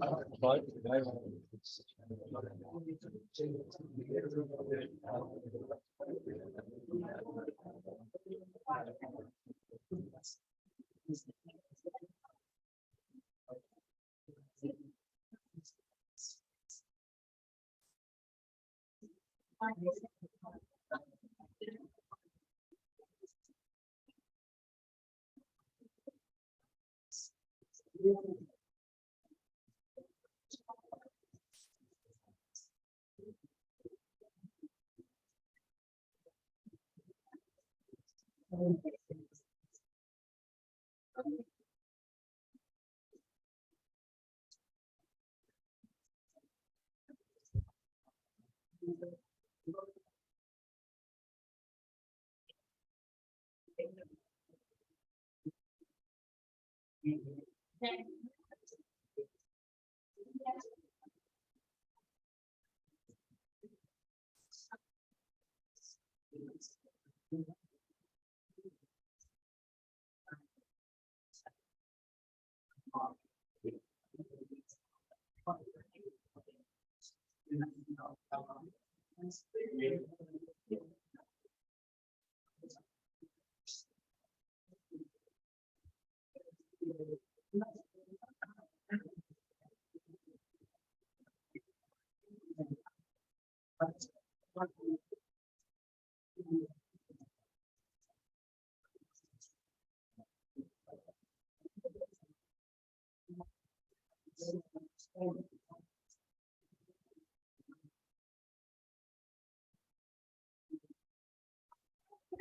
Good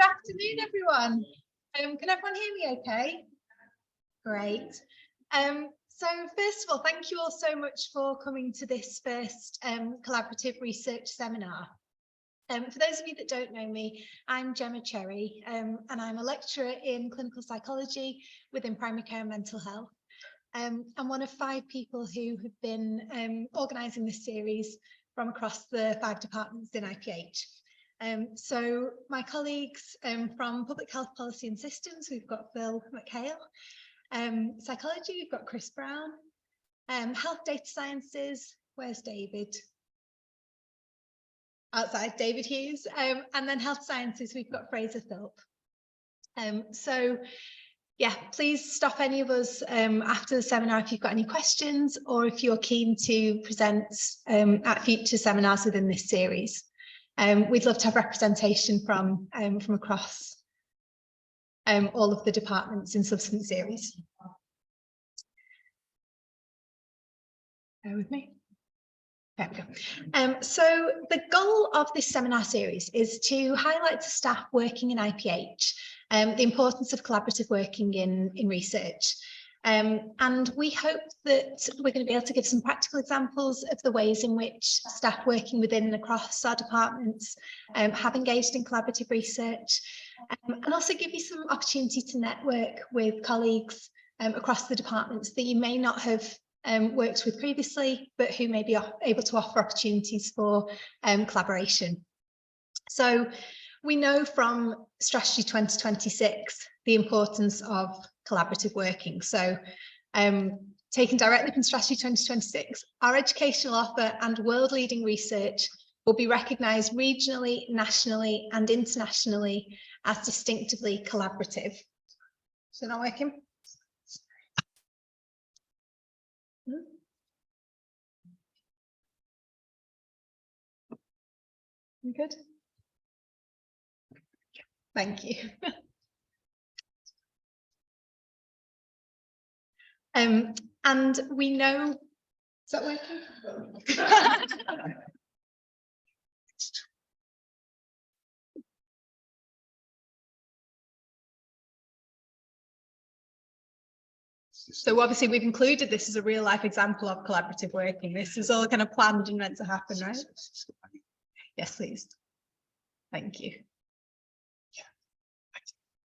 afternoon, everyone. Can everyone hear me okay? Great. So first of all, thank you all so much for coming to this first collaborative research seminar. For those of you that don't know me, I'm Gemma Cherry, and I'm a lecturer in clinical psychology within primary care and mental health. I'm one of 5 people who have been organising this series from across the 5 departments in IPH. So my colleagues from Public Health Policy and Systems, we've got Phil McHale. Psychology, we've got Chris Brown. Health Data Sciences, where's David? Outside, David Hughes. And then Health Sciences, we've got Fraser Philp. So yeah, please stop any of us after the seminar if you've got any questions, or if you're keen to present at future seminars within this series. We'd love to have representation from across all of the departments in subsequent series. Bear with me. There we go. So the goal of this seminar series is to highlight to staff working in IPH the importance of collaborative working in research. And we hope that we're going to be able to give some practical examples of the ways in which staff working within and across our departments have engaged in collaborative research, and also give you some opportunity to network with colleagues across the departments that you may not have worked with previously, but who may be able to offer opportunities for collaboration. So we know from Strategy 2026 the importance of collaborative working. So taken directly from Strategy 2026, our educational offer and world-leading research will be recognised regionally, nationally and internationally as distinctively collaborative. So not working? You good? Thank you. And we know, is that working? So obviously we've included this as a real life example of collaborative working. This is all kind of planned and meant to happen, right? Yes, please. Thank you.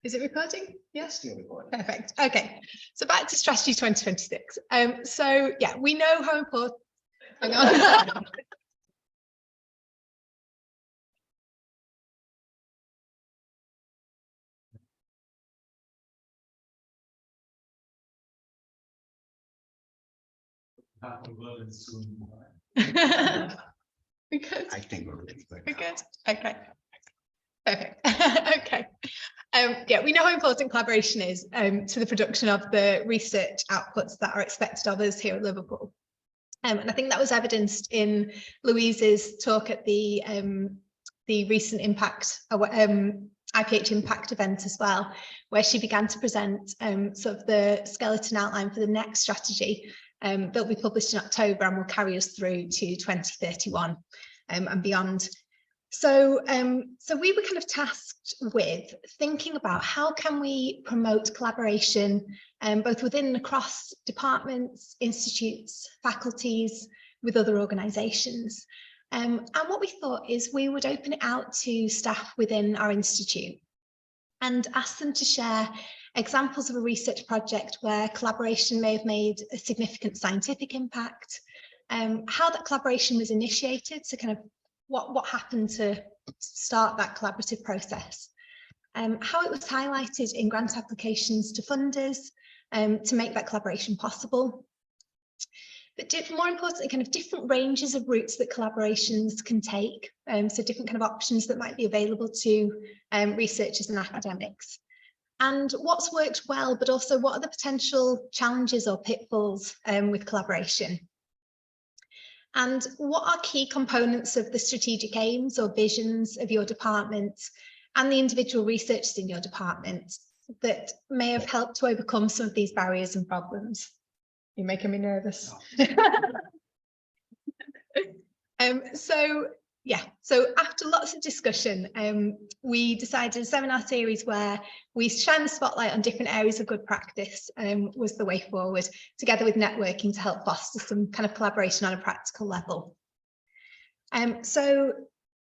Is it recording? Yes. Perfect. Okay. So back to Strategy 2026. So yeah, we know how important. Hang on. Because I think we're really good. we're good. Okay. Perfect. Okay. Yeah, we know how important collaboration is to the production of the research outputs that are expected of us here at Liverpool. And I think that was evidenced in Louise's talk at the recent IPH impact event as well, where she began to present sort of the skeleton outline for the next strategy that'll be published in October and will carry us through to 2031 and beyond. So, so we were kind of tasked with thinking about how can we promote collaboration both within and across departments, institutes, faculties, with other organisations. And what we thought is we would open it out to staff within our institute and ask them to share examples of a research project where collaboration may have made a significant scientific impact, how that collaboration was initiated, so kind of what happened to start that collaborative process, how it was highlighted in grant applications to funders to make that collaboration possible. But more importantly, kind of different ranges of routes that collaborations can take, so different kind of options that might be available to researchers and academics. And what's worked well, but also what are the potential challenges or pitfalls with collaboration? And what are key components of the strategic aims or visions of your department and the individual researchers in your department that may have helped to overcome some of these barriers and problems? You're making me nervous. So after lots of discussion, we decided a seminar series where we shine the spotlight on different areas of good practice was the way forward, together with networking to help foster some kind of collaboration on a practical level. So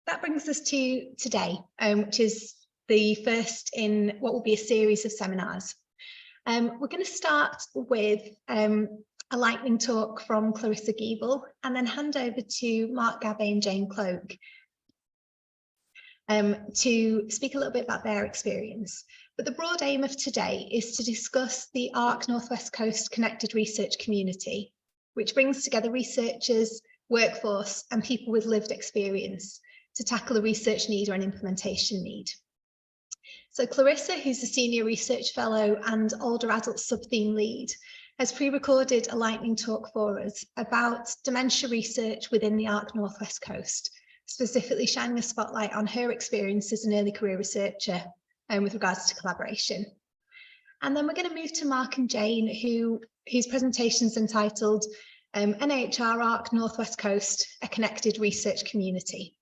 that brings us to today, which is the first in what will be a series of seminars. We're going to start with a lightning talk from Clarissa Giebel and then hand over to Mark Gabbay and Jane Cloke to speak a little bit about their experience. But the broad aim of today is to discuss the ARC Northwest Coast Connected Research Community, which brings together researchers, workforce and people with lived experience to tackle a research need or an implementation need. So Clarissa, who's a senior research fellow and older adult sub-theme lead, has pre-recorded a lightning talk for us about dementia research within the ARC Northwest Coast, specifically shining a spotlight on her experience as an early career researcher with regards to collaboration. And then we're going to move to Mark and Jane, whose presentation is entitled NIHR ARC Northwest Coast, a Connected Research Community.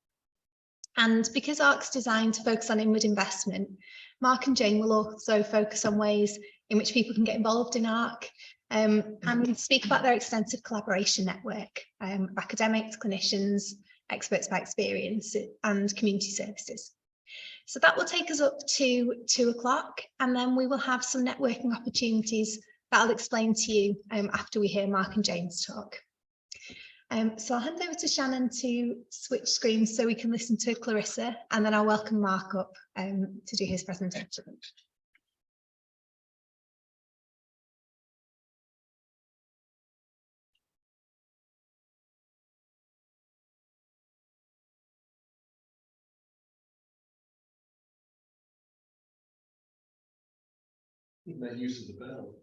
And because ARC's designed to focus on inward investment, Mark and Jane will also focus on ways in which people can get involved in ARC and speak about their extensive collaboration network of academics, clinicians, experts by experience and community services. So that will take us up to 2 o'clock, and then we will have some networking opportunities that I'll explain to you after we hear Mark and Jane's talk. So I'll hand over to Shannon to switch screens so we can listen to Clarissa, and then I'll welcome Mark up to do his presentation. That use of the bell.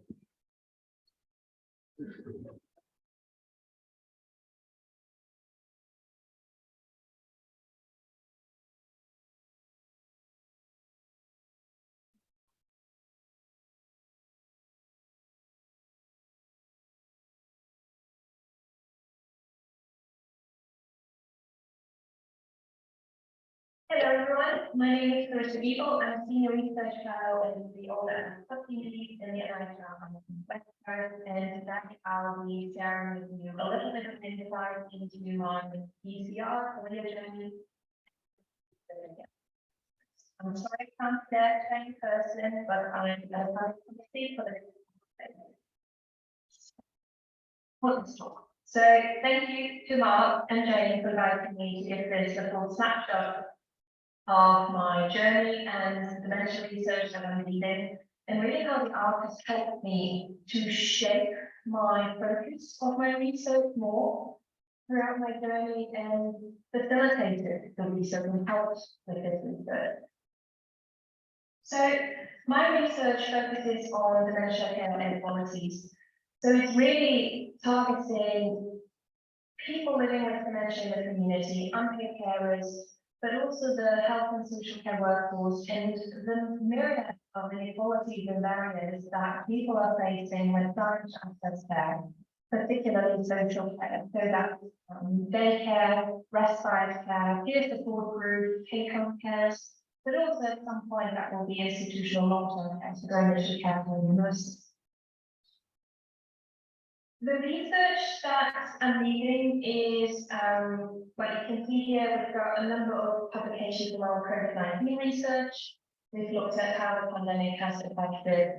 Hello everyone, my name is Clarissa Giebel. I'm a senior research fellow in the older and sub-theme lead in the NIHR West Coast, and today I'll be sharing with you a little bit of insight into my PCR career journey. I'm sorry I can't share in person, but I'm going to speak for the So thank you to Mark and Jane for inviting me to give this a full snapshot of my journey and the mental research that I'm leading, and really how the ARC has helped me to shape my focus of my research more throughout my journey and facilitated the research and helped with this research. So my research focuses on dementia care inequalities. So it's really targeting people living with dementia in the community, unpaid carers, but also the health and social care workforce and the myriad of inequalities and barriers that people are facing when trying to access care, particularly social care. So that's daycare, respite care, peer support group, take-home care, but also at some point that will be institutional long-term care, so going to care home nurses. The research that I'm leading is, what you can see here, we've got a number of publications around COVID-19 research. We've looked at how the pandemic has affected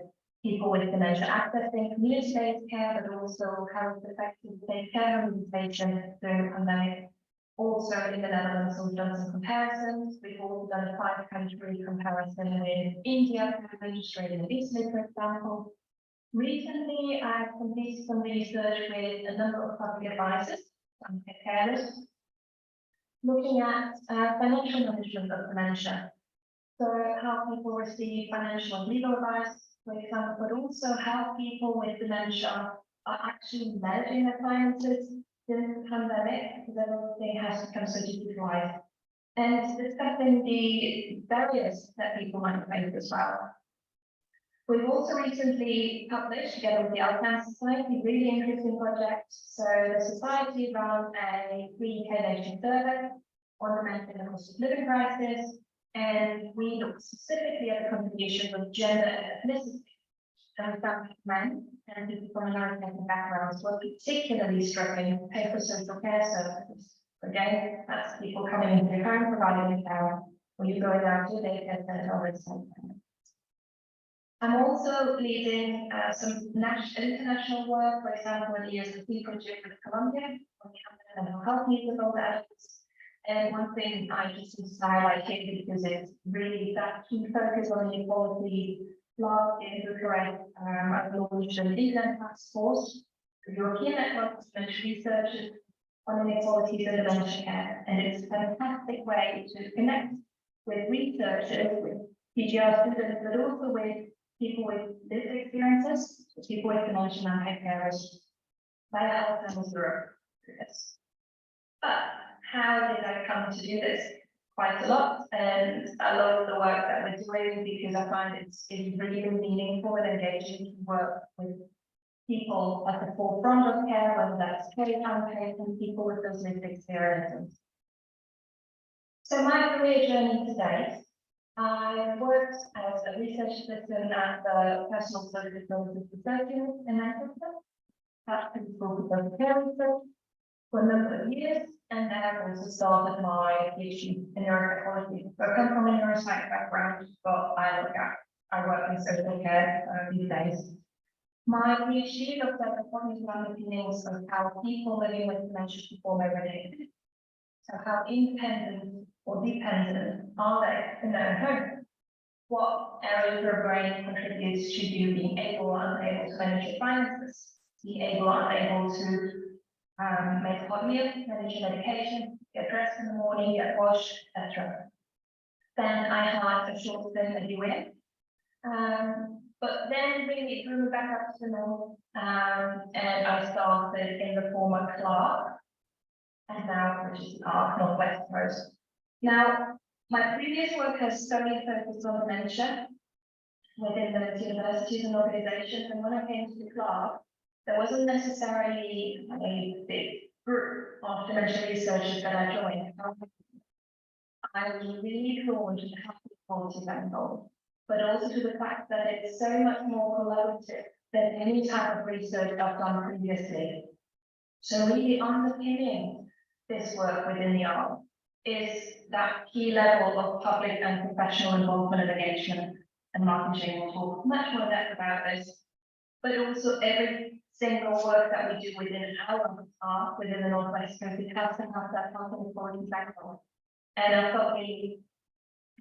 people with dementia accessing community-based care, but also how it's affected safe care home visitation during the pandemic. Also in the Netherlands, we've done some comparisons. We've also done a 5-country comparison with India, Australia, and Italy, for example. Recently, I've completed some research with a number of public advisors and carers, looking at financial management of dementia. So how people receive financial and legal advice, for example, but also how people with dementia are actually managing their finances during the pandemic, because everything has become so digitalized, and discussing the barriers that people might face as well. We've also recently published, together with the Alzheimer's Society, a really interesting project. So the Society ran a free UK-nation survey on dementia and the cost of living crisis, and we looked specifically at the contribution of gender and ethnicity. And we found men and people from minority backgrounds were particularly struggling to pay for social care services. Again, that's people coming into your home, providing care, or you going out to a daycare center or a center. I'm also leading some international work, for example, in the ESP project with Colombia, on the mental health needs of older adults. And one thing I just want to highlight here, because it's really that key focus on inequality. Last year in Bucharest, I launched an England task force, the European Network of Dementia Researchers on Inequalities in Dementia Care. And it's a fantastic way to connect with researchers, with PGR students, but also with people with lived experiences, people with dementia and high carers, via Alzheimer's Europe. But how did I come to do this? Quite a lot, and I love the work that we're doing because I find it's really meaningful and engaging to work with people at the forefront of care, whether that's paid, unpaid, and people with those lived experiences. So my career journey to date, I worked as a research assistant at the Personal Social Services Society in Manchester, at Principal for Social Care Research for a number of years, and then I also started my PhD in neuropsychology. So I come from a neuroscience background, but I work in social care these days. My PhD looked at the cognitive underpinnings of how people living with dementia perform every day. So how independent or dependent are they in their own home? What areas of your brain contributes to you being able or unable to manage your finances, being able or unable to make a hot meal, manage your medication, get dressed in the morning, get washed, etc. Then I had a short stint at UN. But then really it drew me back up to normal, and I started in the former Clarke, and now which is Northwest Coast. Now, my previous work has solely focused on dementia within the universities and organizations, and when I came to Clarke, there wasn't necessarily a big group of dementia researchers that I joined. I was really drawn to the health quality angle, but also to the fact that it's so much more collaborative than any type of research I've done previously. So really underpinning this work within the art is that key level of public and professional involvement and engagement, and marketing will talk much more in depth about this, but also every single work that we do within our art within the Northwest Coast, it has to have that health and quality background. And I felt really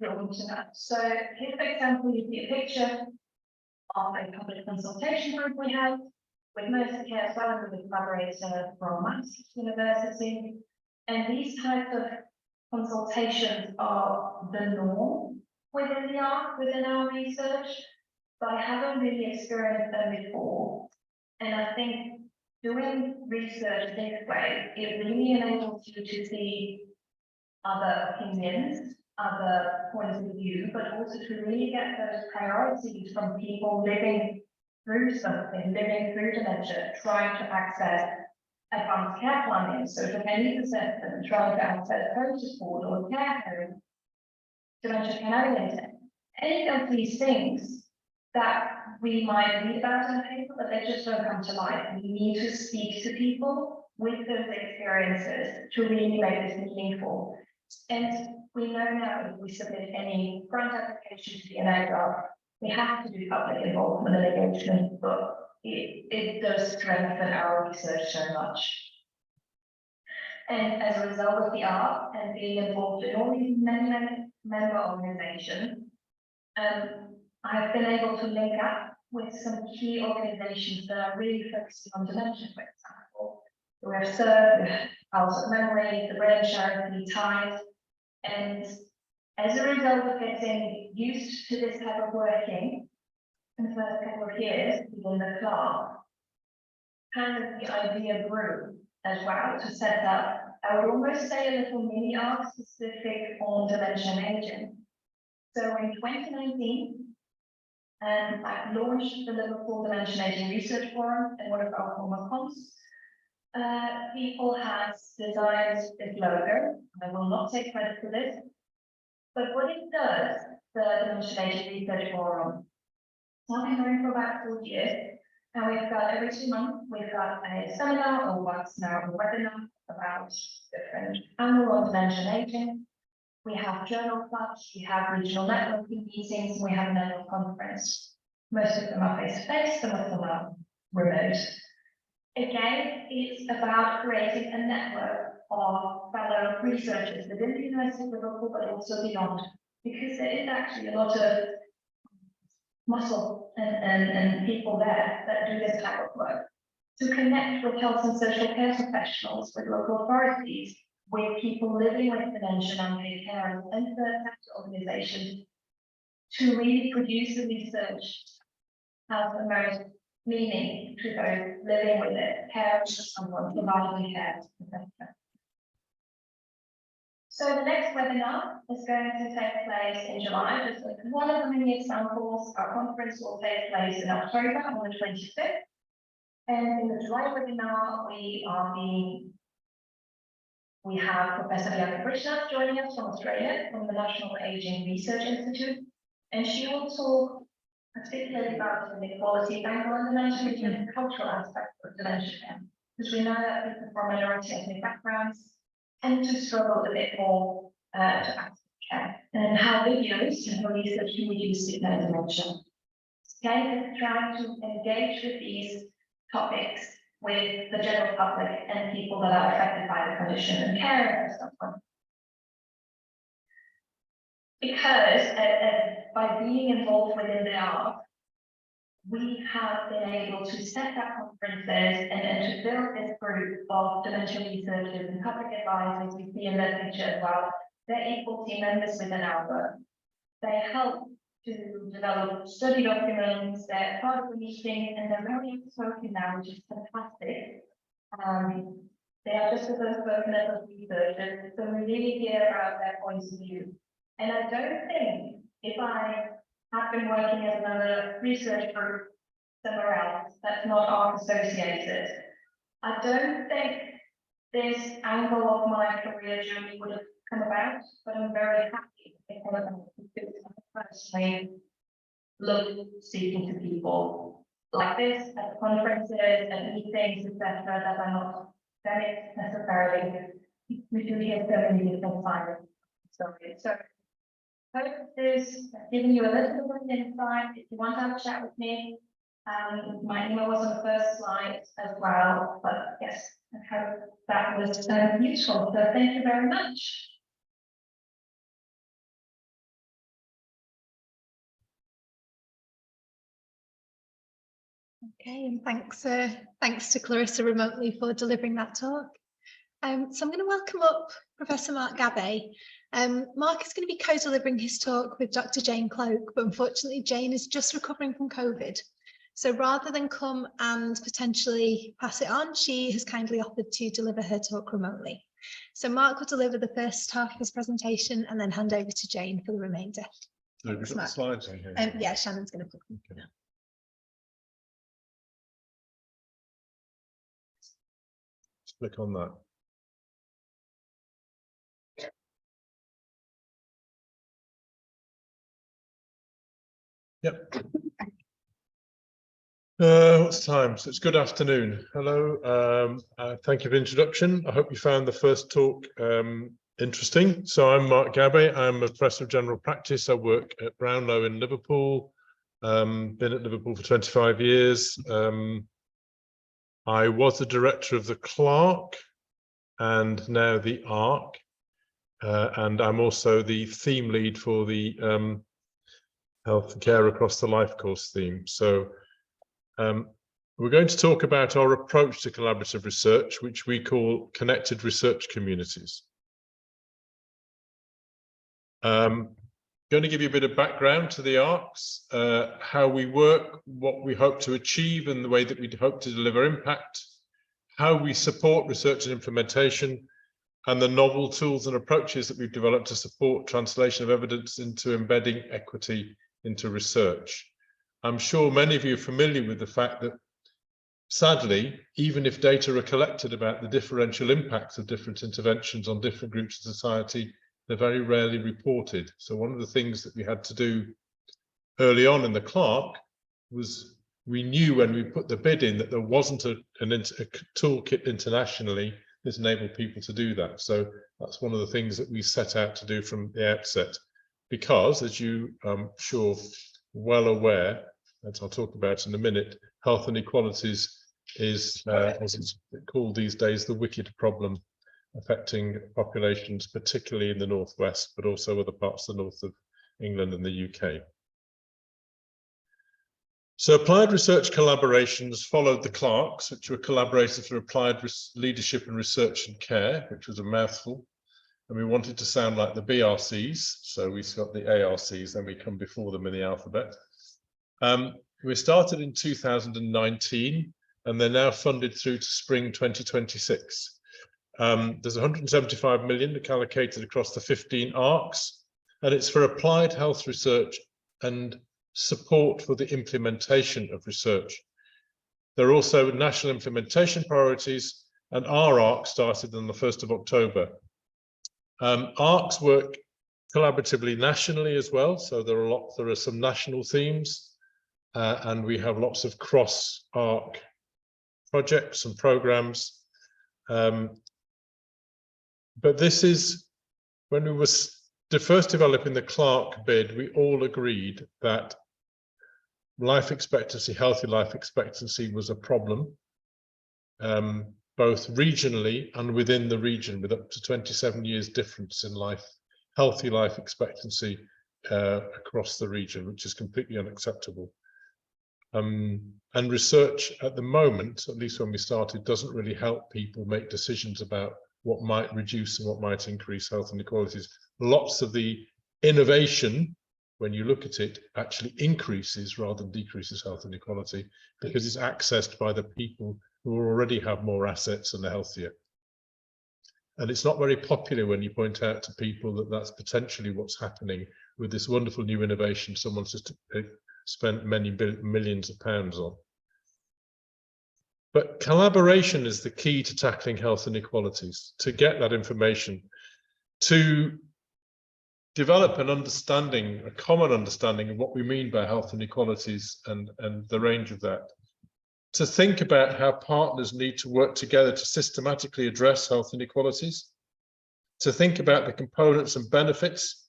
drawn to that. So here, for example, you see a picture of a public consultation group we had with Mercy Care as well as with a collaborator from Manchester University. And these types of consultations are the norm within within our research, but I haven't really experienced them before. And I think doing research this way, it really enables you to see other opinions, other points of view, but also to really get those priorities from people living through something, living through dementia, trying to access advanced care planning, social care needs assessment, trying to access home support or care home, dementia care navigator. Any of these things that we might read about in paper, but they just don't come to life. We need to speak to people with those experiences to really make this meaningful. And we know now if we submit any grant application to the NIHR, we have to do public involvement and engagement, but it does strengthen our research so much. And as a result of the art and being involved in all these many member organizations, I've been able to link up with some key organizations that are really focusing on dementia, for example. We have SERV, House of Memory, the Brain Charity, TIDE, and as a result of getting used to this type of working in the first couple of years within the club, kind of the idea grew as well to set up, I would almost say a little mini arc specific on dementia and aging. So in 2019, I launched the Liverpool Dementia and Aging Research Forum and one of our former cons. People has designed this logo. I will not take credit for this, but what it does, the Dementia and Aging Research Forum, it's been going for about 4 years, and we've got every 2 months, we've got a seminar or what's now a webinar about different annual on dementia and aging. We have journal clubs, we have regional networking meetings, and we have an annual conference. Most of them are face-to-face, some of them are remote. Again, it's about creating a network of fellow researchers within the University of Liverpool, but also beyond, because there is actually a lot of muscle and people there that do this type of work. To connect with health and social care professionals, with local authorities, with people living with dementia and unpaid carers and third sector organizations, to really produce the research has the most meaning to those living with it, caring for someone, providing care, etc. So the next webinar is going to take place in July. Just like one of the many examples, our conference will take place in October on the 25th. And in the July webinar, we have Professor Krishna joining us from Australia, from the National Aging Research Institute, and she will talk particularly about the inequality angle and dementia and the cultural aspect of dementia, because we know that people from minority ethnic backgrounds tend to struggle a bit more to access care, and how videos and how research can be used in their dementia. Okay, let's try to engage with these topics with the general public and people that are affected by the condition and care for someone. Because by being involved within the art, we have been able to set up conferences and to build this group of dementia researchers and public advisors. We see in that picture as well. They're equal team members within our work. They help to develop study documents, they're part of the meeting, and they're very outspoken now, which is fantastic. They are just as outspoken as us researchers, so we really hear about their points of view. And I don't think if I have been working as another research group somewhere else that's not ARC associated, I don't think this angle of my career journey would have come about, but I'm very happy because I personally love speaking to people like this at conferences and meetings, etc., that are not academic necessarily. We do hear so many different sides of stories. So I hope this has given you a little bit of insight. If you want to have a chat with me, my email was on the first slide as well. But yes, I hope that was useful. So thank you very much. Okay, and thanks to Clarissa remotely for delivering that talk. So I'm going to welcome up Professor Mark Gabbay. Mark is going to be co-delivering his talk with Dr. Jane Cloke, but unfortunately Jane is just recovering from COVID. So rather than come and potentially pass it on, she has kindly offered to deliver her talk remotely. So Mark will deliver the first half of his presentation and then hand over to Jane for the remainder. So we've got the slides in here. Yeah, Shannon's going to put them. Okay. Just click on that. Yep. What's the time? So it's good afternoon. Hello. Thank you for the introduction. I hope you found the first talk interesting. So I'm Mark Gabbay. I'm a professor of general practice. I work at Brownlow in Liverpool. Been at Liverpool for 25 years. I was the director of the Clarke and now the ARC. And I'm also the theme lead for the Health and Care Across the Life course theme. So we're going to talk about our approach to collaborative research, which we call connected research communities. Going to give you a bit of background to the ARCs, how we work, what we hope to achieve and the way that we hope to deliver impact, how we support research and implementation, and the novel tools and approaches that we've developed to support translation of evidence into embedding equity into research. I'm sure many of you are familiar with the fact that, sadly, even if data are collected about the differential impacts of different interventions on different groups of society, they're very rarely reported. So one of the things that we had to do early on in the Clarke was we knew when we put the bid in that there wasn't a toolkit internationally that enabled people to do that. So that's one of the things that we set out to do from the outset, because as you sure well aware, as I'll talk about in a minute, health inequalities is, as it's called these days, the wicked problem affecting populations, particularly in the northwest, but also other parts of the north of England and the UK. So applied research collaborations followed the Clarks, which were collaborators for applied leadership and research and care, which was a mouthful. And we wanted to sound like the BRCs, so we got the ARCs, then we come before them in the alphabet. We started in 2019, and they're now funded through to spring 2026. There's 175 million allocated across the 15 ARCs, and it's for applied health research and support for the implementation of research. There are also national implementation priorities, and our ARC started on the 1st of October. ARCs work collaboratively nationally as well, so there are some national themes, and we have lots of cross-ARC projects and programs. But this is, when we were first developing the Clarke bid, we all agreed that life expectancy, healthy life expectancy was a problem, both regionally and within the region, with up to 27 years difference in healthy life expectancy across the region, which is completely unacceptable. And research at the moment, at least when we started, doesn't really help people make decisions about what might reduce and what might increase health inequalities. Lots of the innovation, when you look at it, actually increases rather than decreases health inequality, because it's accessed by the people who already have more assets and are healthier. And it's not very popular when you point out to people that that's potentially what's happening with this wonderful new innovation someone's just spent many millions of pounds on. But collaboration is the key to tackling health inequalities, to get that information, to develop an understanding, a common understanding of what we mean by health inequalities and the range of that, to think about how partners need to work together to systematically address health inequalities, to think about the components and benefits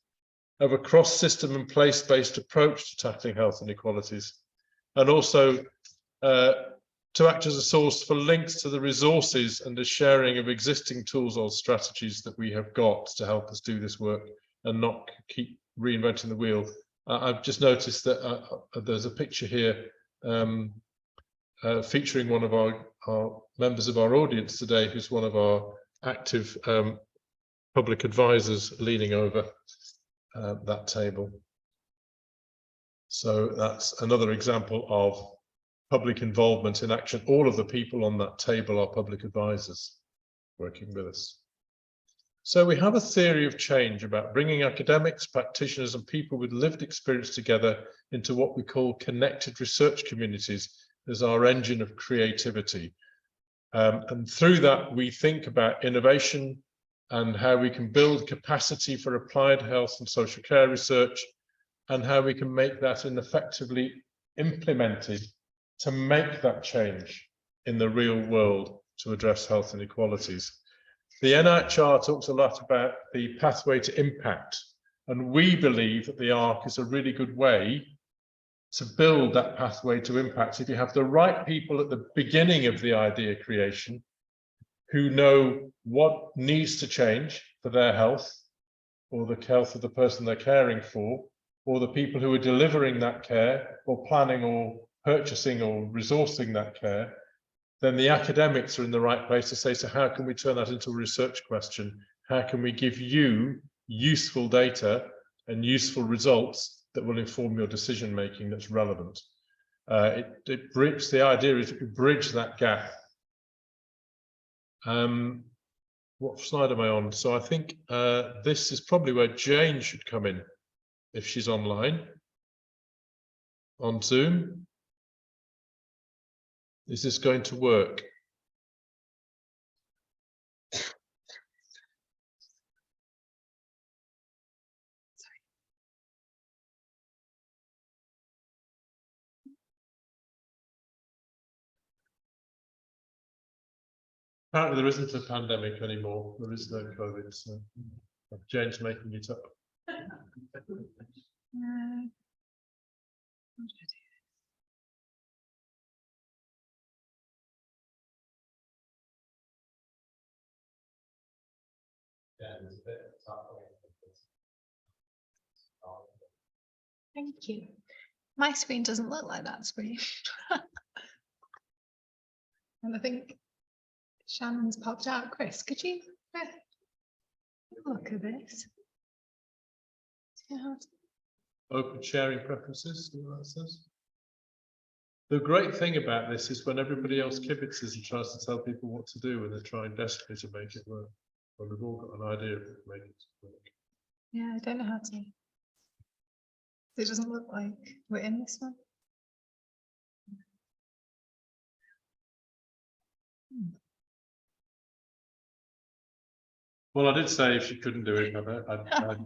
of a cross-system and place-based approach to tackling health inequalities, and also to act as a source for links to the resources and the sharing of existing tools or strategies that we have got to help us do this work and not keep reinventing the wheel. I've just noticed that there's a picture here featuring one of our members of our audience today, who's one of our active public advisors leaning over that table. So that's another example of public involvement in action. All of the people on that table are public advisors working with us. So we have a theory of change about bringing academics, practitioners, and people with lived experience together into what we call connected research communities as our engine of creativity. And through that, we think about innovation and how we can build capacity for applied health and social care research, and how we can make that effectively implemented to make that change in the real world to address health inequalities. The NIHR talks a lot about the pathway to impact, and we believe that the ARC is a really good way to build that pathway to impact. If you have the right people at the beginning of the idea creation who know what needs to change for their health or the health of the person they're caring for, or the people who are delivering that care or planning or purchasing or resourcing that care, then the academics are in the right place to say, so how can we turn that into a research question? How can we give you useful data and useful results that will inform your decision making that's relevant? The idea is to bridge that gap. What slide am I on? So I think this is probably where Jane should come in, if she's online on Zoom. Is this going to work? Apparently there isn't a pandemic anymore. There is no COVID, so Jane's making it up. Thank you. My screen doesn't look like that screen. And I think Shannon's popped out. Chris, could you look at this? Yeah. Open sharing preferences, see what that says. The great thing about this is when everybody else kibitzes and tries to tell people what to do and they're trying desperately to make it work. Well, we've all got an idea of making it work. Yeah, I don't know how to. It doesn't look like we're in this one. Well, I did say if she couldn't do it, I'd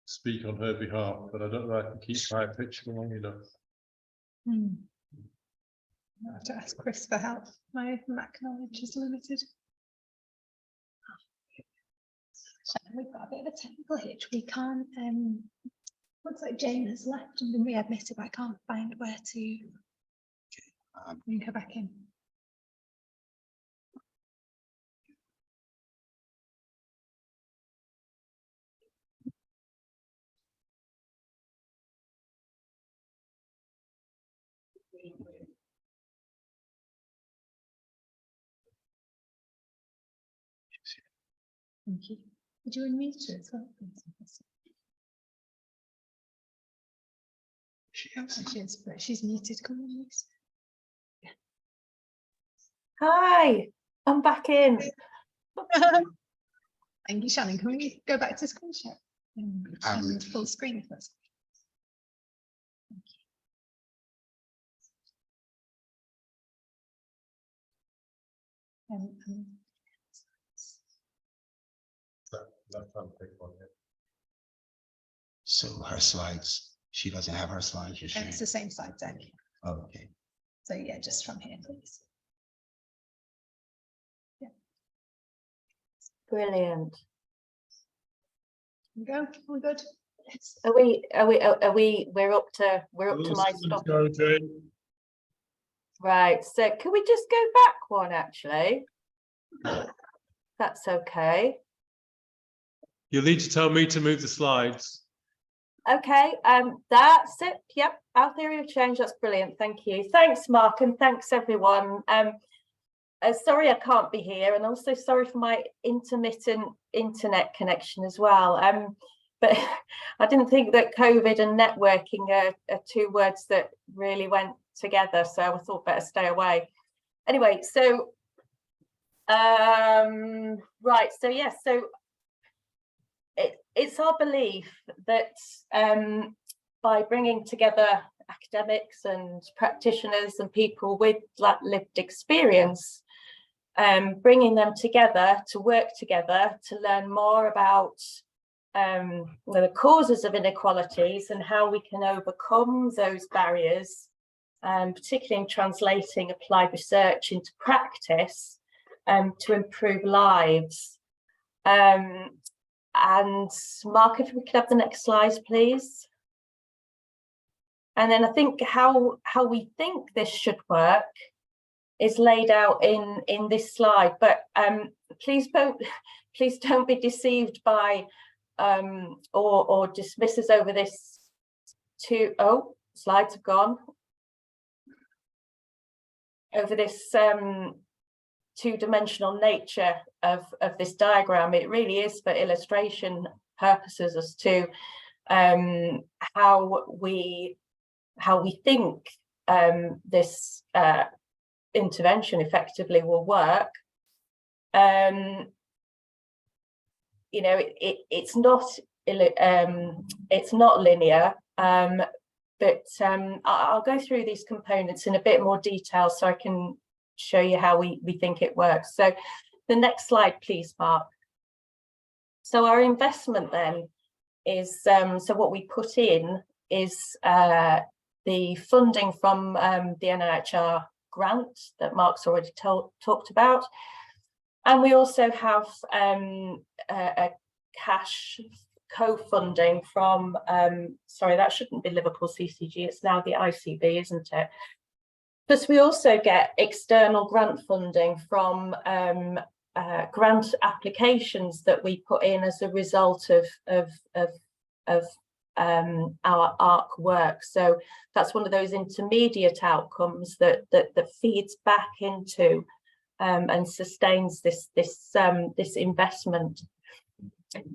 speak on her behalf, but I don't know if I can keep my picture long enough. I have to ask Chris for help. My Mac knowledge is limited. We've got a bit of a technical hitch. We can't. Looks like Jane has left and been readmitted, but I can't find where to bring her back in. Thank you. Would you unmute her as well, please? She is, but she's muted. Come on, Lisa. Yeah. Hi, I'm back in. Thank you, Shannon. Can we go back to screen share? Shannon's full screen first. Thank you. So her slides, she doesn't have her slides. It's the same slide deck. Oh, okay. So yeah, just from here, please. Yeah. Brilliant. Here we go. We're good. Yes. We're up to my stop. Right. So can we just go back one actually? That's okay. You'll need to tell me to move the slides. Okay, that's it. Yep, our theory of change. That's brilliant. Thank you. Thanks, Mark, and thanks everyone. Sorry I can't be here, and also sorry for my intermittent internet connection as well. But I didn't think that COVID and networking are two words that really went together, so I thought better stay away. Anyway, so right, so yes, so it's our belief that by bringing together academics and practitioners and people with lived experience, bringing them together to work together to learn more about the causes of inequalities and how we can overcome those barriers, particularly in translating applied research into practice to improve lives. And Mark, if we could have the next slide, please. And then I think how we think this should work is laid out in this slide, but please don't be deceived by or dismiss us over this slides have gone over this two-dimensional nature of this diagram. It really is for illustration purposes as to how we think this intervention effectively will work. You know, it's not linear, but I'll go through these components in a bit more detail so I can show you how we think it works. So the next slide, please, Mark. So our investment then is, so what we put in is the funding from the NIHR grant that Mark's already talked about. And we also have a cash co-funding from, sorry, that shouldn't be Liverpool CCG, it's now the ICB, isn't it? Plus we also get external grant funding from grant applications that we put in as a result of our ARC work. So that's one of those intermediate outcomes that feeds back into and sustains this investment.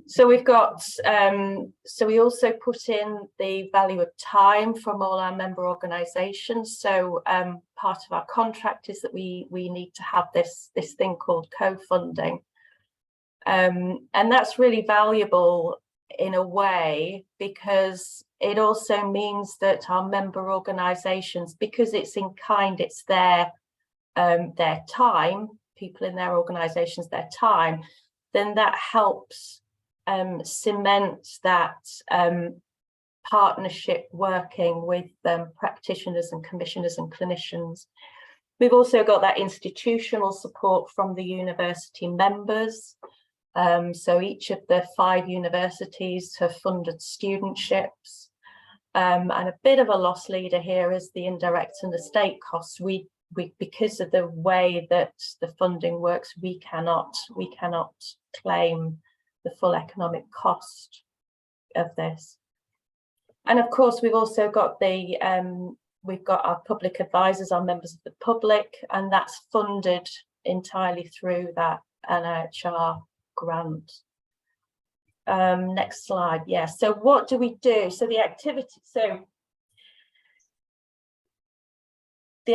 So we've got, so we also put in the value of time from all our member organisations. So part of our contract is that we need to have this thing called co-funding. And that's really valuable in a way, because it also means that our member organisations, because it's in kind, it's their time, people in their organisations, their time, then that helps cement that partnership working with practitioners and commissioners and clinicians. We've also got that institutional support from the university members. So each of the 5 universities have funded studentships. And a bit of a loss leader here is the indirect and the state costs. We because of the way that the funding works, we cannot claim the full economic cost of this. And of course, we've also got we've got our public advisors, our members of the public, and that's funded entirely through that NIHR grant. Next slide. Yeah. So what do we do? So the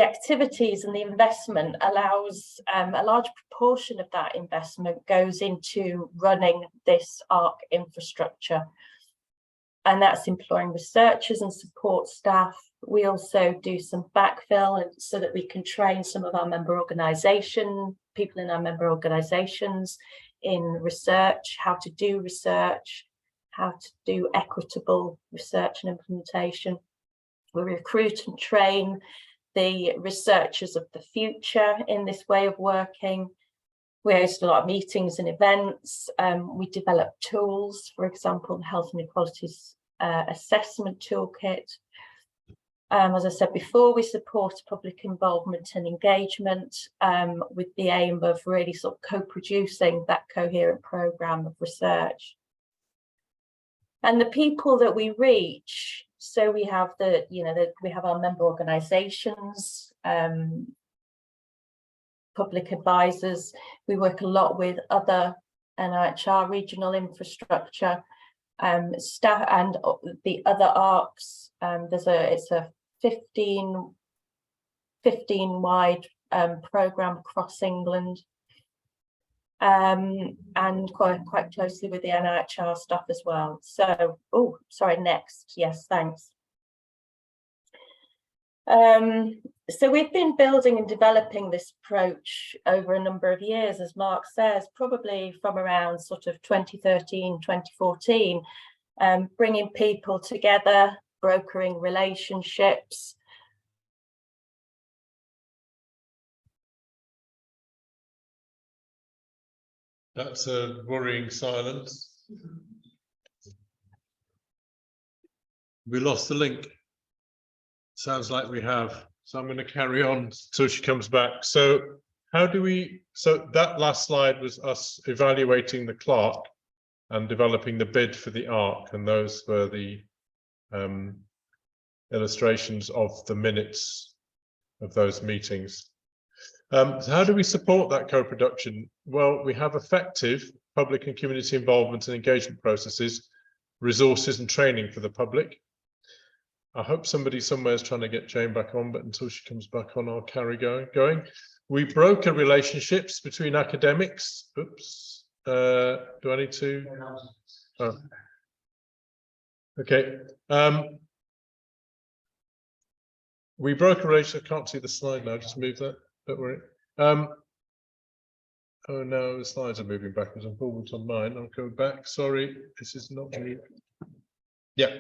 activities and the investment allows a large proportion of that investment goes into running this ARC infrastructure, and that's employing researchers and support staff. We also do some backfill so that we can train some of our people in our member organisations in research, how to do research, how to do equitable research and implementation. We recruit and train the researchers of the future in this way of working. We host a lot of meetings and events. We develop tools, for example, the Health and Equalities Assessment Toolkit. As I said before, we support public involvement and engagement with the aim of really sort of co-producing that coherent programme of research. And the people that we reach, so we have we have our member organisations, public advisors. We work a lot with other NIHR regional infrastructure staff and the other ARCs. It's a 15 wide programme across England, and quite closely with the NIHR staff as well. So, oh, sorry, next. Yes, thanks. So we've been building and developing this approach over a number of years, as Mark says, probably from around sort of 2013, 2014, bringing people together, brokering relationships. That's a worrying silence. We lost the link. Sounds like we have. So I'm going to carry on till she comes back. So how do we, so that last slide was us evaluating the Clarke and developing the bid for the ARC, and those were the illustrations of the minutes of those meetings. So how do we support that co-production? Well, we have effective public and community involvement and engagement processes, resources and training for the public. I hope somebody somewhere is trying to get Jane back on, but until she comes back on, I'll carry going. We broker relationships between academics. Oops. Do I need to? Oh. Okay. We broker relationships. I can't see the slide now. Just move that. Don't worry. Oh no, the slides are moving backwards and forwards on mine. I'll go back. Sorry, this is not me. Yeah.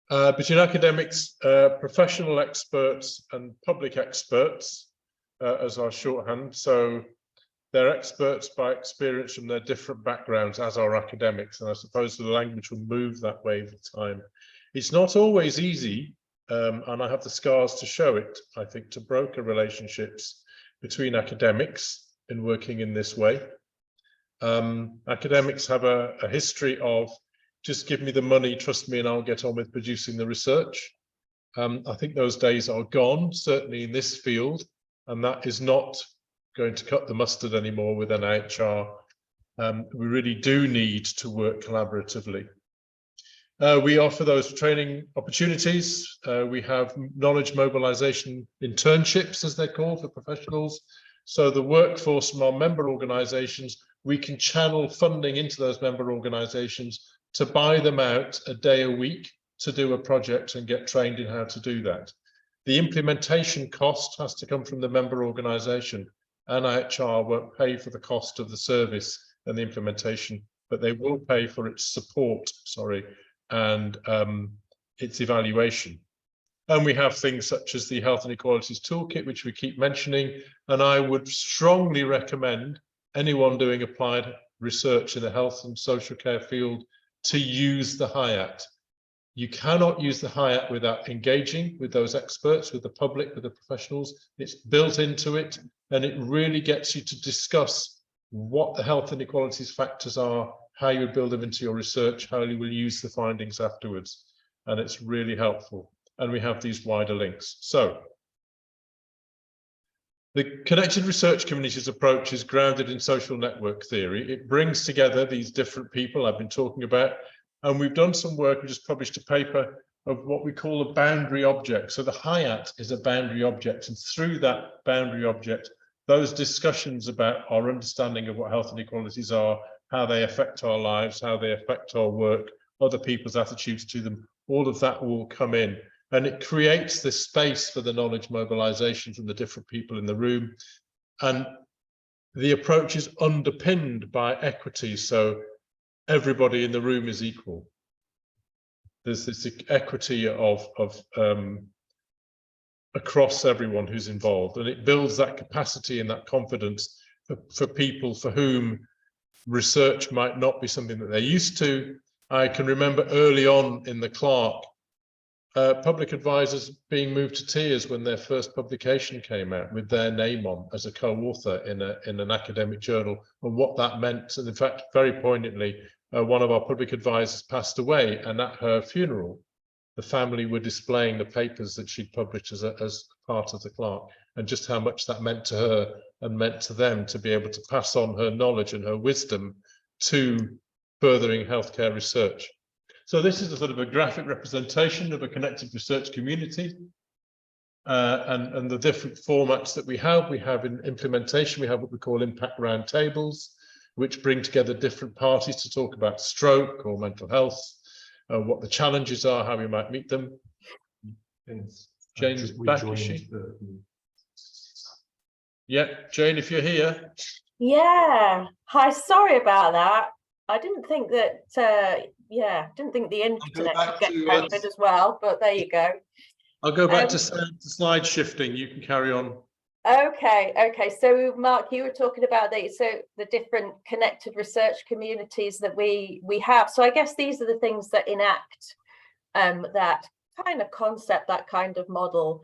Between academics, professional experts and public experts as our shorthand. So they're experts by experience from their different backgrounds, as are academics. And I suppose the language will move that way with time. It's not always easy, and I have the scars to show it, I think, to broker relationships between academics in working in this way. Academics have a history of just give me the money, trust me, and I'll get on with producing the research. I think those days are gone, certainly in this field, and that is not going to cut the mustard anymore with NIHR. We really do need to work collaboratively. We offer those training opportunities. We have knowledge mobilization internships, as they're called, for professionals. So the workforce from our member organizations, we can channel funding into those member organizations to buy them out a day a week to do a project and get trained in how to do that. The implementation cost has to come from the member organization. NIHR won't pay for the cost of the service and the implementation, but they will pay for its support, and its evaluation. And we have things such as the Health and Equalities Toolkit, which we keep mentioning, and I would strongly recommend anyone doing applied research in the health and social care field to use the HIAT. You cannot use the HIAT without engaging with those experts, with the public, with the professionals. It's built into it, and it really gets you to discuss what the health and equalities factors are, how you build them into your research, how you will use the findings afterwards. And it's really helpful. And we have these wider links. So the connected research communities approach is grounded in social network theory. It brings together these different people I've been talking about, and we've done some work. We just published a paper of what we call a boundary object. So the HIAT is a boundary object, and through that boundary object, those discussions about our understanding of what health inequalities are, how they affect our lives, how they affect our work, other people's attitudes to them, all of that will come in. And it creates this space for the knowledge mobilization from the different people in the room. And the approach is underpinned by equity. So everybody in the room is equal. There's this equity of across everyone who's involved. And it builds that capacity and that confidence for people for whom research might not be something that they're used to. I can remember early on in the Clarke, public advisors being moved to tears when their first publication came out with their name on as a co-author in an academic journal, and what that meant. And in fact, very poignantly, one of our public advisors passed away, and at her funeral, the family were displaying the papers that she'd published as part of the Clarke, and just how much that meant to her and meant to them to be able to pass on her knowledge and her wisdom to furthering healthcare research. So this is a sort of a graphic representation of a connected research community, and the different formats that we have. We have in implementation, we have what we call impact roundtables, which bring together different parties to talk about stroke or mental health, what the challenges are, how we might meet them. Jane's back, is she? Yeah, Jane, if you're here. Yeah. Hi, sorry about that. I didn't think that, didn't think the internet would get COVID as well, but there you go. I'll go back to slide shifting. You can carry on. Okay. So Mark, you were talking about the different connected research communities that we have. So I guess these are the things that enact that kind of concept, that kind of model.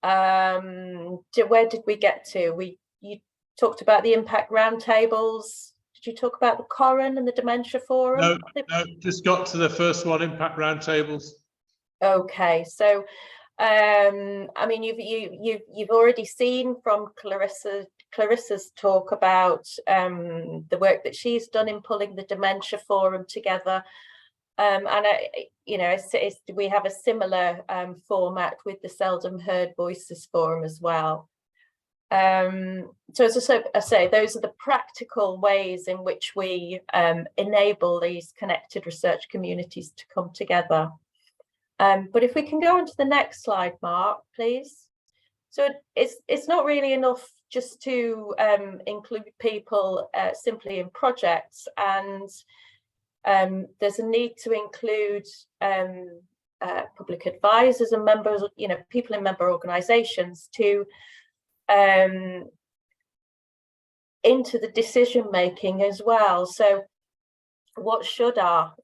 Where did we get to? You talked about the impact roundtables. Did you talk about the Coran and the Dementia Forum? No, just got to the first one, impact roundtables. Okay, so I mean, you've already seen from Clarissa's talk about the work that she's done in pulling the Dementia Forum together, and we have a similar format with the Seldom Heard Voices Forum as well. So as I say, those are the practical ways in which we enable these connected research communities to come together. But if we can go on to the next slide, Mark, please. So it's not really enough just to include people simply in projects, and there's a need to include public advisors and members, people in member organisations to into the decision making as well. So what should our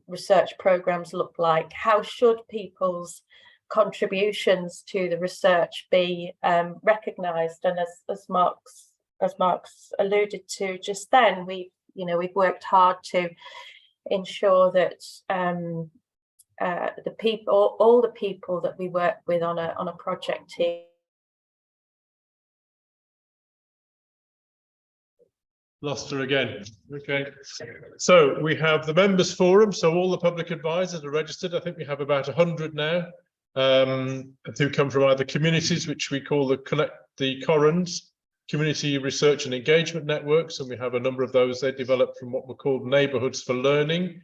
research programs look like? How should people's contributions to the research be recognised? And as Mark's alluded to just then, we've worked hard to ensure that the people, all the people that we work with on a project team. Lost her again. Okay, so we have the members forum. So all the public advisors are registered. I think we have about 100 now, who come from either communities, which we call the Corans, Community Research and Engagement Networks, and we have a number of those. They developed from what were called Neighbourhoods for Learning,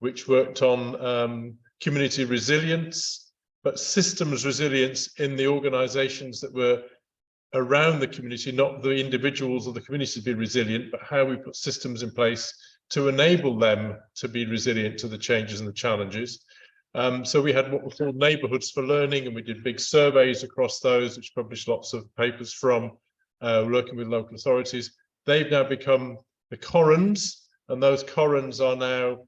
which worked on community resilience, but systems resilience in the organisations that were around the community, not the individuals or the community to be resilient, but how we put systems in place to enable them to be resilient to the changes and the challenges. So we had what we called Neighbourhoods for Learning, and we did big surveys across those, which published lots of papers from working with local authorities. They've now become the Corans, and those Corans are now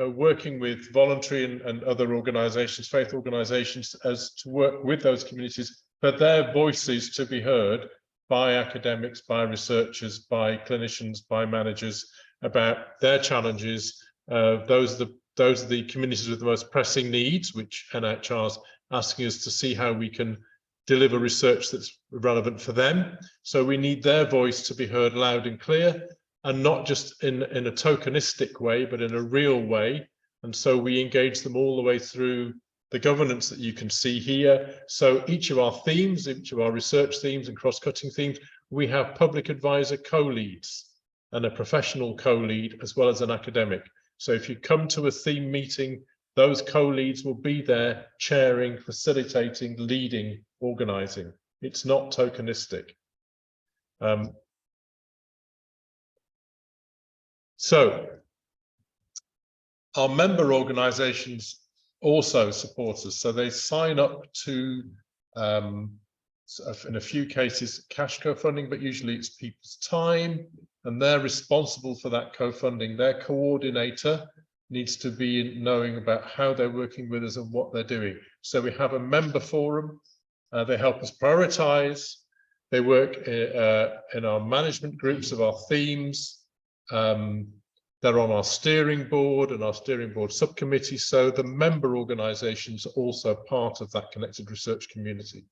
working with voluntary and other organisations, faith organisations, as to work with those communities for their voices to be heard by academics, by researchers, by clinicians, by managers about their challenges. Those are the communities with the most pressing needs, which NIHR is asking us to see how we can deliver research that's relevant for them. So we need their voice to be heard loud and clear, and not just in a tokenistic way, but in a real way. And so we engage them all the way through the governance that you can see here. So each of our themes, each of our research themes and cross-cutting themes, we have public advisor co-leads and a professional co-lead as well as an academic. So if you come to a theme meeting, those co-leads will be there chairing, facilitating, leading, organising. It's not tokenistic. So our member organisations also support us. So they sign up to, in a few cases, cash co-funding, but usually it's people's time, and they're responsible for that co-funding. Their coordinator needs to be knowing about how they're working with us and what they're doing. So we have a member forum. They help us prioritize. They work in our management groups of our themes. They're on our steering board and our steering board subcommittee. So the member organizations are also part of that connected research community.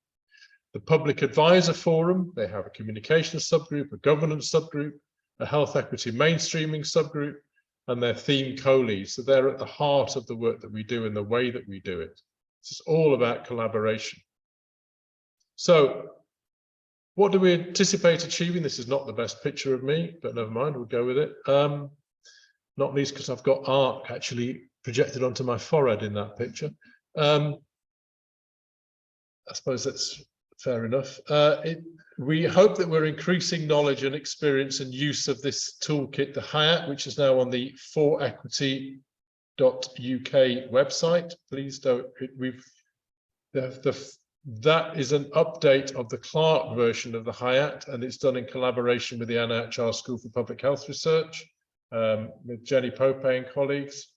The Public Advisor Forum, they have a communications subgroup, a governance subgroup, a health equity mainstreaming subgroup, and their theme co-leads. So they're at the heart of the work that we do and the way that we do it. It's all about collaboration. So what do we anticipate achieving? This is not the best picture of me, but never mind, we'll go with it. Not least because I've got ARC actually projected onto my forehead in that picture. I suppose that's fair enough. We hope that we're increasing knowledge and experience and use of this toolkit, the HIAT, which is now on the forequity.uk website. Please don't, that is an update of the Clarke version of the HIAT, and it's done in collaboration with the NIHR School for Public Health Research, with Jenny Pope and colleagues.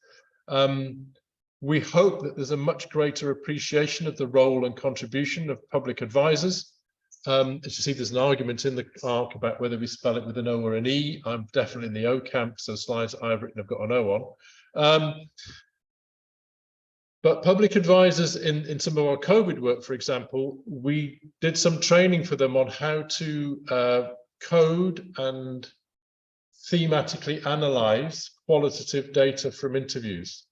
We hope that there's a much greater appreciation of the role and contribution of public advisors. As you see, there's an argument in the ARC about whether we spell it with an O or an E. I'm definitely in the O camp, so slides I've written have got an O on. But public advisors in some of our COVID work, for example, we did some training for them on how to code and thematically analyze qualitative data from interviews.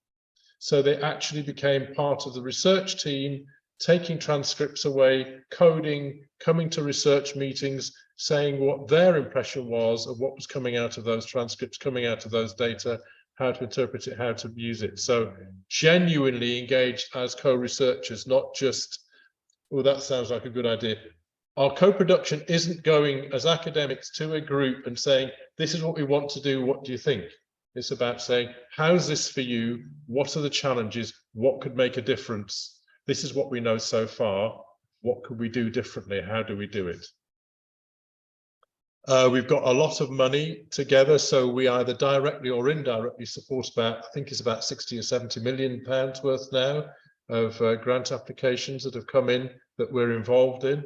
So they actually became part of the research team, taking transcripts away, coding, coming to research meetings, saying what their impression was of what was coming out of those transcripts, coming out of those data, how to interpret it, how to use it. So genuinely engaged as co-researchers, not just, oh, that sounds like a good idea. Our co-production isn't going as academics to a group and saying, this is what we want to do, what do you think? It's about saying, how's this for you? What are the challenges? What could make a difference? This is what we know so far. What could we do differently? How do we do it? We've got a lot of money together, so we either directly or indirectly support about, I think it's about 60 or 70 million pounds worth now of grant applications that have come in that we're involved in.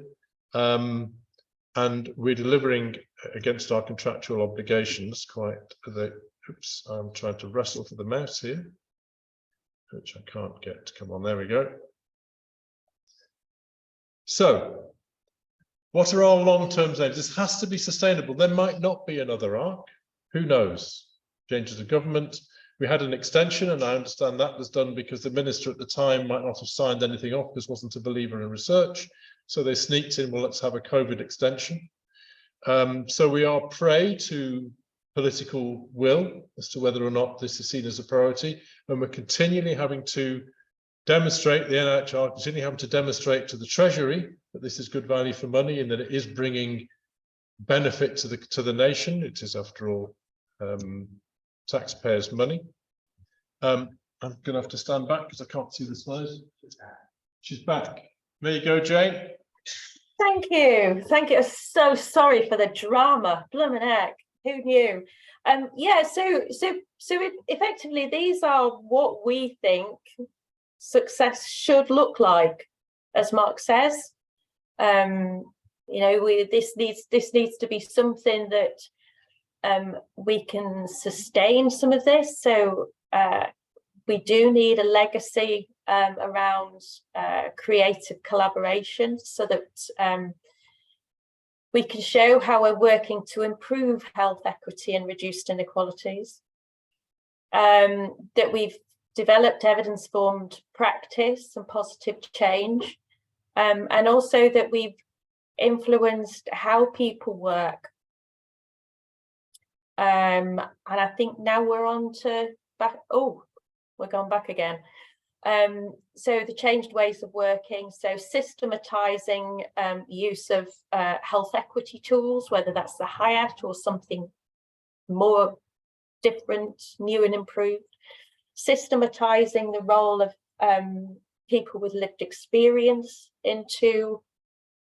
And we're delivering against our contractual obligations quite the, oops, I'm trying to wrestle for the mouse here, which I can't get to come on, there we go. So, what are our long-term aims? This has to be sustainable. There might not be another ARC. Who knows? Changes of government. We had an extension, and I understand that was done because the minister at the time might not have signed anything off because wasn't a believer in research. So they sneaked in, well, let's have a COVID extension. So we are prey to political will as to whether or not this is seen as a priority. And we're continually having to demonstrate, the NIHR continually having to demonstrate to the Treasury that this is good value for money and that it is bringing benefit to the nation. It is, after all, taxpayers' money. I'm going to have to stand back because I can't see the slides. She's back. There you go, Jane. Thank you. Thank you. I'm so sorry for the drama. Bloomin' heck. Who knew? Yeah, so effectively, these are what we think success should look like, as Mark says. You know, this needs to be something that we can sustain some of this. So we do need a legacy around creative collaboration, so that we can show how we're working to improve health equity and reduced inequalities, that we've developed evidence-informed practice and positive change, and also that we've influenced how people work. And I think now we're on to back. Oh, we're going back again. So the changed ways of working, so systematizing use of health equity tools, whether that's the HIAT or something more different, new and improved. Systematizing the role of people with lived experience into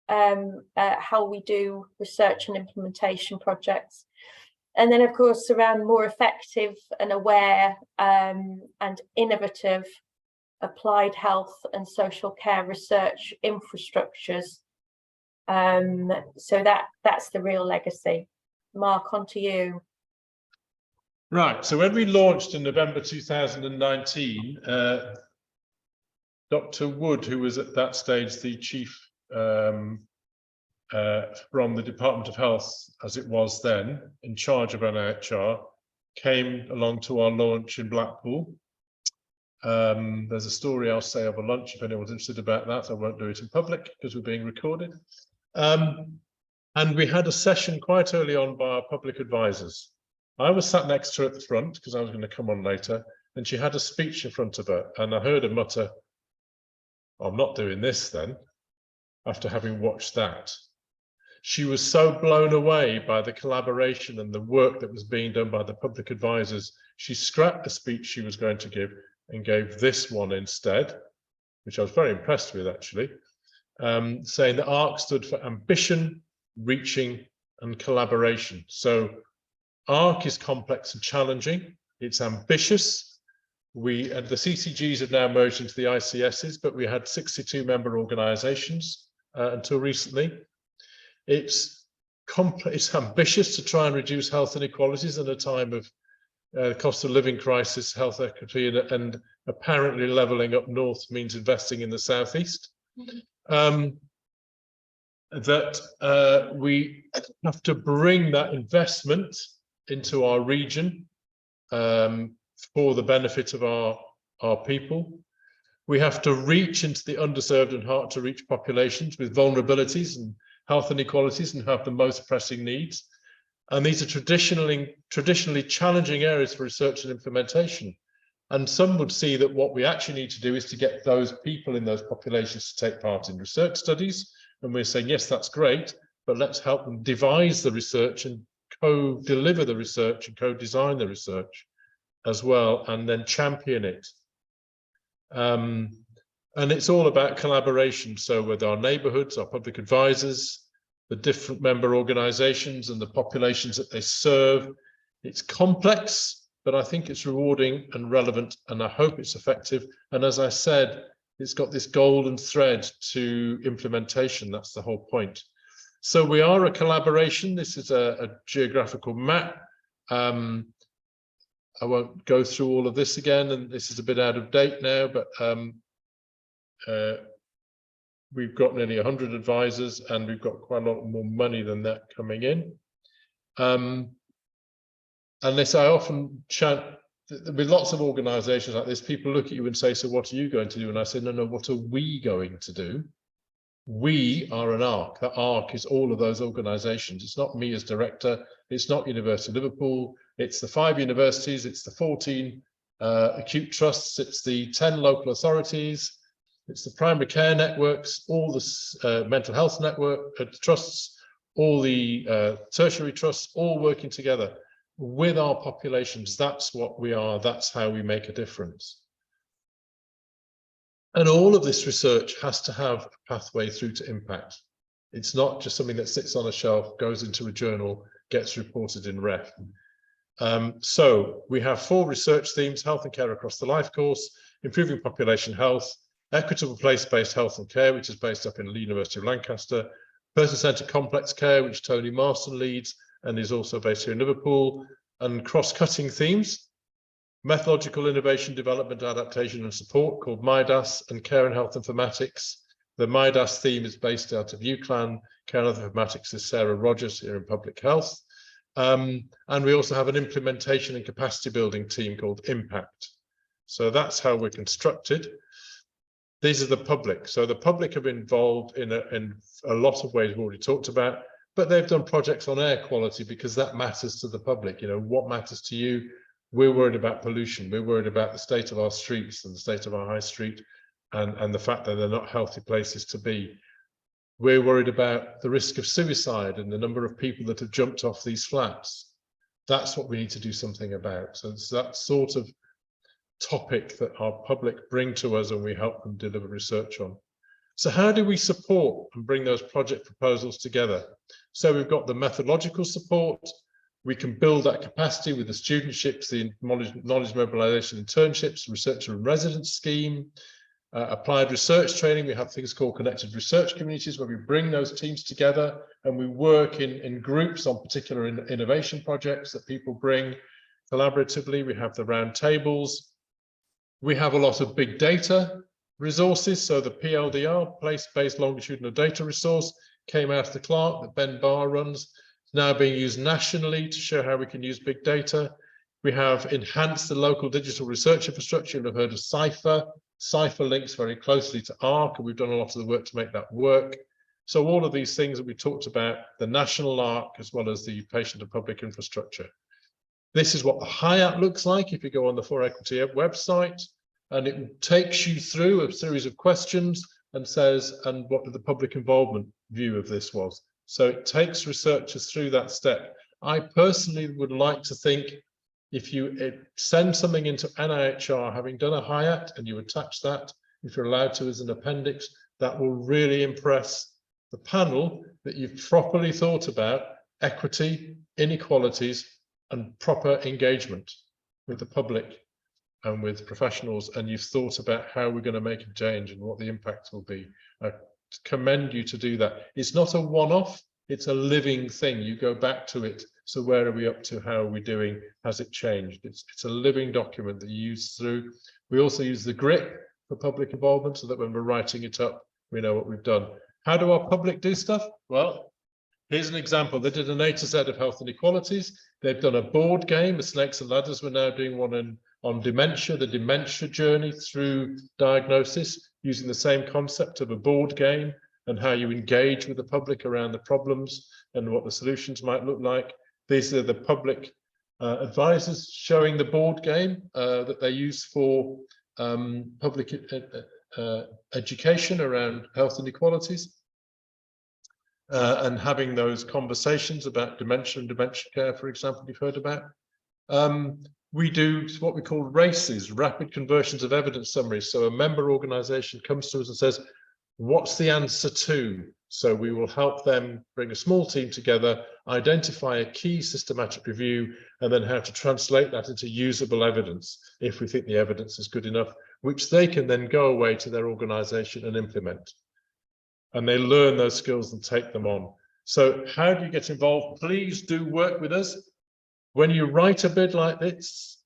how we do research and implementation projects. And then, of course, around more effective and aware and innovative applied health and social care research infrastructures. So that's the real legacy. Mark, on to you. Right, so when we launched in November 2019, Dr. Wood, who was at that stage the chief from the Department of Health, as it was then, in charge of NIHR, came along to our launch in Blackpool. There's a story I'll say of a lunch if anyone's interested about that. I won't do it in public because we're being recorded. And we had a session quite early on by our public advisors. I was sat next to her at the front because I was going to come on later, and she had a speech in front of her, and I heard her mutter, "I'm not doing this then," after having watched that. She was so blown away by the collaboration and the work that was being done by the public advisors, she scrapped the speech she was going to give and gave this one instead, which I was very impressed with actually, saying that ARC stood for ambition, reaching and collaboration. So ARC is complex and challenging, it's ambitious. The CCGs have now merged into the ICSs, but we had 62 member organisations until recently. It's ambitious to try and reduce health inequalities in a time of cost of living crisis, health equity, and apparently levelling up north means investing in the southeast. We have to bring that investment into our region for the benefit of our people. We have to reach into the underserved and hard to reach populations with vulnerabilities and health inequalities and have the most pressing needs. And these are traditionally challenging areas for research and implementation. And some would see that what we actually need to do is to get those people in those populations to take part in research studies. And we're saying, yes, that's great, but let's help them devise the research and co-deliver the research and co-design the research as well, and then champion it. And it's all about collaboration. So with our neighbourhoods, our public advisors, the different member organisations and the populations that they serve. It's complex, but I think it's rewarding and relevant, and I hope it's effective. And as I said, it's got this golden thread to implementation. That's the whole point. So we are a collaboration. This is a geographical map. I won't go through all of this again, and this is a bit out of date now, but we've got nearly 100 advisors, and we've got quite a lot more money than that coming in. And this, I often chant, with lots of organizations like this, people look at you and say, so what are you going to do? And I say, no, what are we going to do? We are an ARC. That ARC is all of those organizations. It's not me as director. It's not University of Liverpool. It's the 5 universities. It's the 14 acute trusts. It's the 10 local authorities. It's the primary care networks, all the mental health network trusts, all the tertiary trusts, all working together with our populations. That's what we are. That's how we make a difference. And all of this research has to have a pathway through to impact. It's not just something that sits on a shelf, goes into a journal, gets reported in ref. So we have 4 research themes: health and care across the life course, improving population health, equitable place-based health and care, which is based up in the University of Lancaster, person-centered complex care, which Tony Marston leads and is also based here in Liverpool, and cross-cutting themes, methodological innovation, development, adaptation and support, called MIDAS, and care and health informatics. The MIDAS theme is based out of UCLan. Care and health informatics is Sarah Rogers here in public health. And we also have an implementation and capacity building team called Impact. So that's how we're constructed. These are the public. So the public have been involved in a lot of ways we've already talked about, but they've done projects on air quality because that matters to the public. You know, what matters to you? We're worried about pollution. We're worried about the state of our streets and the state of our high street and the fact that they're not healthy places to be. We're worried about the risk of suicide and the number of people that have jumped off these flats. That's what we need to do something about. So it's that sort of topic that our public bring to us and we help them deliver research on. So how do we support and bring those project proposals together? So we've got the methodological support, We can build that capacity with the studentships, the knowledge mobilization internships, researcher and resident scheme, applied research training. We have things called connected research communities where we bring those teams together and we work in groups on particular innovation projects that people bring collaboratively. We have the round tables. We have a lot of big data resources. So the PLDR, place-based longitudinal data resource, came out of the Clarke that Ben Barr runs. It's now being used nationally to show how we can use big data. We have enhanced the local digital research infrastructure. You'll have heard of CIPHER. CIPHER links very closely to ARC, and we've done a lot of the work to make that work. So all of these things that we talked about, the national ARC, as well as the patient and public infrastructure. This is what the HIAT looks like if you go on the For Equity website, and it takes you through a series of questions and says, and what the public involvement view of this was. So it takes researchers through that step. I personally would like to think if you send something into NIHR, having done a HIAT, and you attach that, if you're allowed to, as an appendix, that will really impress the panel that you've properly thought about equity, inequalities, and proper engagement with the public and with professionals, and you've thought about how we're going to make a change and what the impact will be. I commend you to do that. It's not a one-off, it's a living thing. You go back to it. So where are we up to? How are we doing? Has it changed? It's a living document that you use through. We also use the GRIP for public involvement so that when we're writing it up, we know what we've done. How do our public do stuff? Well, here's an example. They did an A to Z of health inequalities. They've done a board game, a snakes and ladders. We're now doing one on dementia, the dementia journey through diagnosis, using the same concept of a board game and how you engage with the public around the problems and what the solutions might look like. These are the public advisors showing the board game that they use for public education around health inequalities. And having those conversations about dementia and dementia care, for example, you've heard about. We do what we call RACEs, rapid conversions of evidence summaries. So a member organization comes to us and says, what's the answer to? So we will help them bring a small team together, identify a key systematic review, and then how to translate that into usable evidence, if we think the evidence is good enough, which they can then go away to their organization and implement. And they learn those skills and take them on. So how do you get involved? Please do work with us. When you write a bid like this,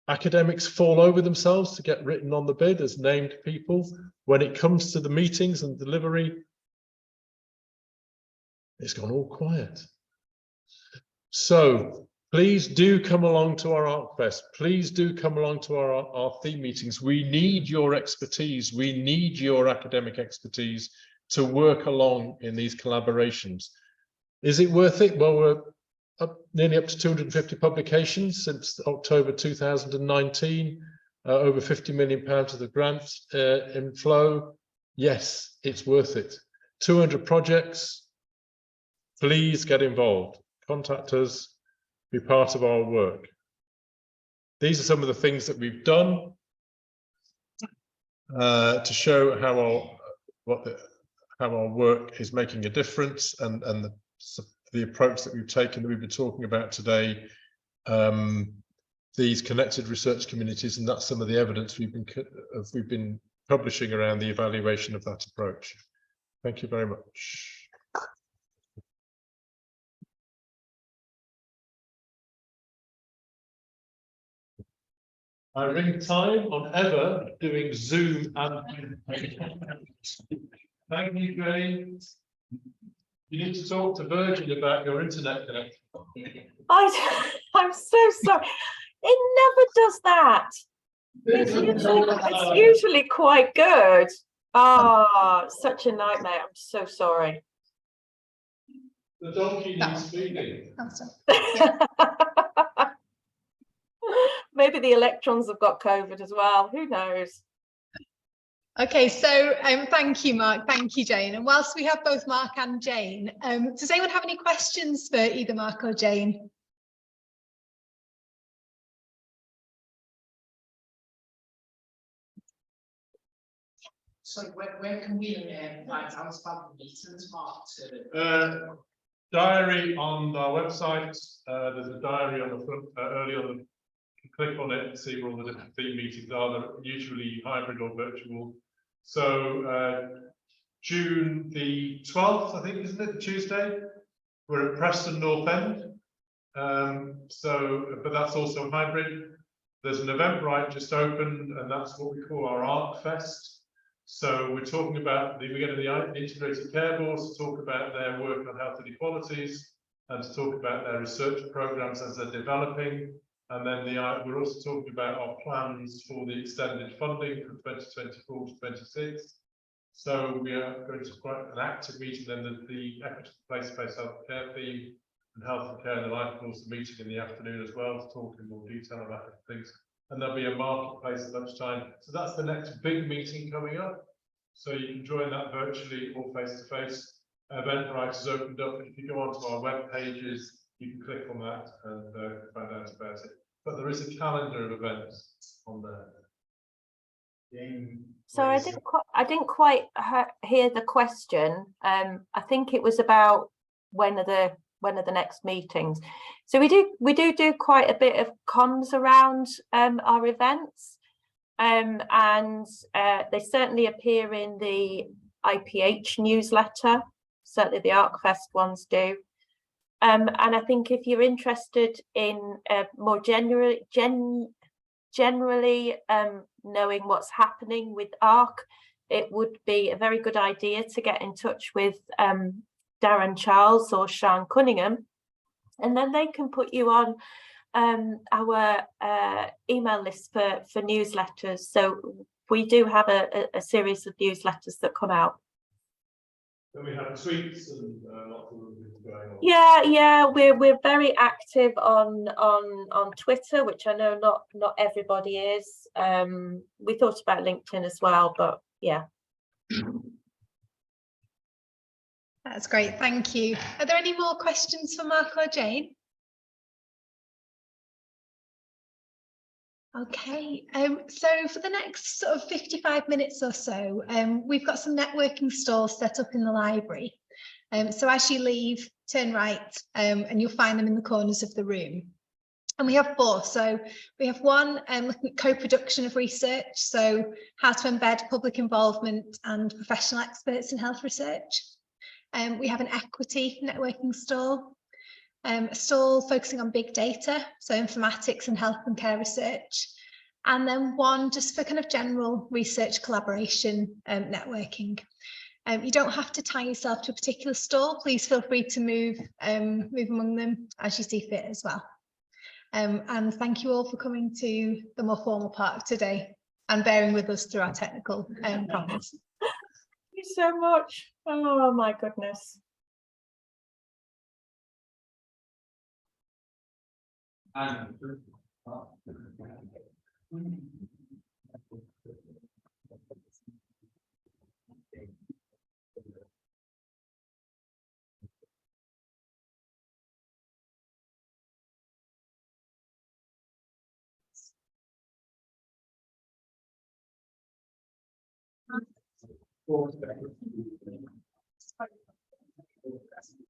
academics fall over themselves to get written on the bid as named people. When it comes to the meetings and delivery, it's gone all quiet. So please do come along to our ArcFest. Please do come along to our theme meetings. We need your expertise. We need your academic expertise to work along in these collaborations. Is it worth it? Well, we're nearly up to 250 publications since October 2019, over £50 million of the grants in flow. Yes, it's worth it. 200 projects. Please get involved. Contact us, be part of our work. These are some of the things that we've done to show how our work is making a difference, and the approach that we've taken, that we've been talking about today, these connected research communities, and that's some of the evidence we've been publishing around the evaluation of that approach. Thank you very much. I ring time on ever doing Zoom and thank you, Jane. You need to talk to Virgin about your internet connection. I'm so sorry. It never does that. It's usually quite good. Ah, such a nightmare. I'm so sorry. The donkey needs feeding. Yeah. Maybe the electrons have got COVID as well. Who knows? Okay, so thank you, Mark. Thank you, Jane. And whilst we have both Mark and Jane, does anyone have any questions for either Mark or Jane? So where can we find out about the meetings, Mark? Diary on our website. There's a diary on the front, early on the, click on it and see where all the different theme meetings are. They're usually hybrid or virtual. So June the 12th, I think, isn't it? Tuesday. We're at Preston North End. But that's also hybrid. There's an Eventbrite just opened, and that's what we call our ARC Fest. So we're talking about we're getting the integrated care boards to talk about their work on health inequalities and to talk about their research programs as they're developing. And then we're also talking about our plans for the extended funding from 2024 to 26. So we are going to quite an active meeting. Then the equitable place-based healthcare theme and health and care and the life course meeting in the afternoon as well to talk in more detail about things. And there'll be a marketplace at lunchtime. So that's the next big meeting coming up. So you can join that virtually or face to face. Eventbrite is opened up. If you go onto our web pages, you can click on that and find out about it. But there is a calendar of events on there. So I didn't quite hear the question. I think it was about when are the next meetings. So we do quite a bit of comms around our events, and they certainly appear in the IPH newsletter. Certainly the ArcFest ones do. And I think if you're interested in more generally knowing what's happening with ARC, it would be a very good idea to get in touch with Darren Charles or Sean Cunningham, and then they can put you on our email list for newsletters. So we do have a series of newsletters that come out. Then we have tweets and lots of things going on. Yeah, we're very active on Twitter, which I know not everybody is. We thought about LinkedIn as well, but yeah. That's great, thank you. Are there any more questions for Mark or Jane? Okay, so for the next sort of 55 minutes or so, we've got some networking stalls set up in the library. So as you leave, turn right and you'll find them in the corners of the room. And we have 4. So we have one looking at co-production of research, so how to embed public involvement and professional experts in health research. We have an equity networking stall, a stall focusing on big data, so informatics and health and care research, and then one just for kind of general research collaboration networking. You don't have to tie yourself to a particular stall. Please feel free to move among them as you see fit as well. And thank you all for coming to the more formal part of today and bearing with us through our technical problems. Thank you so much. Oh my goodness.